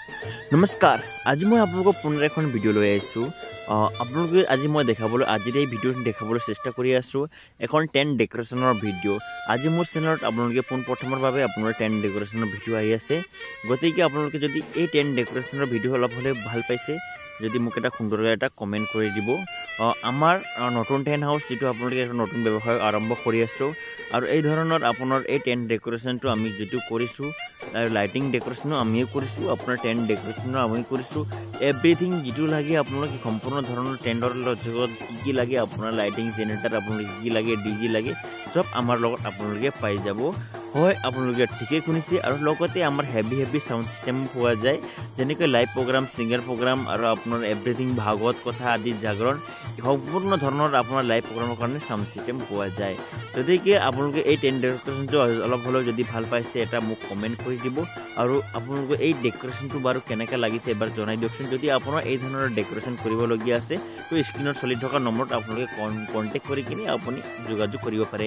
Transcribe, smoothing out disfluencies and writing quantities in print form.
নমস্কাৰ আজি মই আপোনালোকক পুনৰ এখন ভিডিঅ' লৈ আহিছোঁ আপোনালোকে আজি মই দেখাবলৈ আজিৰ এই ভিডিঅ'টো দেখাবলৈ চেষ্টা কৰি আছোঁ এখন টেণ্ট ডেকৰেশ্যনৰ ভিডিঅ' আজি মোৰ চেনেলত আপোনালোকে পোনপ্ৰথমৰ বাবে আপোনাৰ টেণ্ট ডেকৰেশ্যনৰ ভিডিঅ' আহি আছে গতিকে আপোনালোকে যদি এই টেণ্ট ডেকৰেশ্যনৰ ভিডিঅ' অলপ হ'লে ভাল পাইছে যদি মোক এটা সুন্দৰকৈ এটা কমেণ্ট কৰি দিব আমাৰ নতুন টেণ্ট হাউচ যেটো আপোনালোকে এটা নতুন ব্যৱসায় আৰম্ভ কৰি আছোঁ আৰু এই ধৰণৰ আপোনাৰ এই টেণ্ট ডেকৰেশ্যনটো আমি যেটো কৰিছোঁ আৰু লাইটিং ডেকৰেশ্যনো আমিও কৰিছোঁ আপোনাৰ টেণ্ট ডেকৰেশ্যনো আমি কৰিছোঁ এভৰিথিং যেটো লাগে আপোনালোকে সম্পূৰ্ণ ধৰণৰ টেণ্টৰ লগত কি লাগে আপোনাৰ লাইটিং জেনেৰেটৰ আপোনালোকে কি লাগে ডিজি লাগে সব আমাৰ লগত আপোনালোকে পাই যাব হয় আপোনালোকে ঠিকই শুনিছে আৰু লগতে আমাৰ হেভি সাউন্ড সিস্টেম পোৱা যায় যেনেকৈ লাইভ প্ৰগ্ৰাম সিঙ্গাৰ প্ৰগ্ৰাম আৰু আপোনাৰ এভৰিথিং ভাগৱত কথা আদি জাগৰণ সম্পূৰ্ণ ধৰণৰ আপোনাৰ লাইভ প্ৰগ্ৰামৰ কাৰণে সাউন্ড সিস্টেম পোৱা যায় গতিকে আপোনালোকে এই টেণ্ট ডেকৰেশ্যনটো অলপ হ'লেও যদি ভাল পাইছে এটা মোক কমেণ্ট কৰি দিব আৰু আপোনালোকে এই ডেকৰেশ্যনটো বাৰু কেনেকৈ লাগিছে এবাৰ জনাই দিয়কচোন যদি আপোনাৰ এই ধৰণৰ ডেকৰেশ্যন কৰিবলগীয়া আছে তো স্ক্ৰীনত চলি থকা নম্বৰত আপোনালোকে কণ্টেক্ট কৰি কিনে আপুনি যোগাযোগ কৰিব পাৰে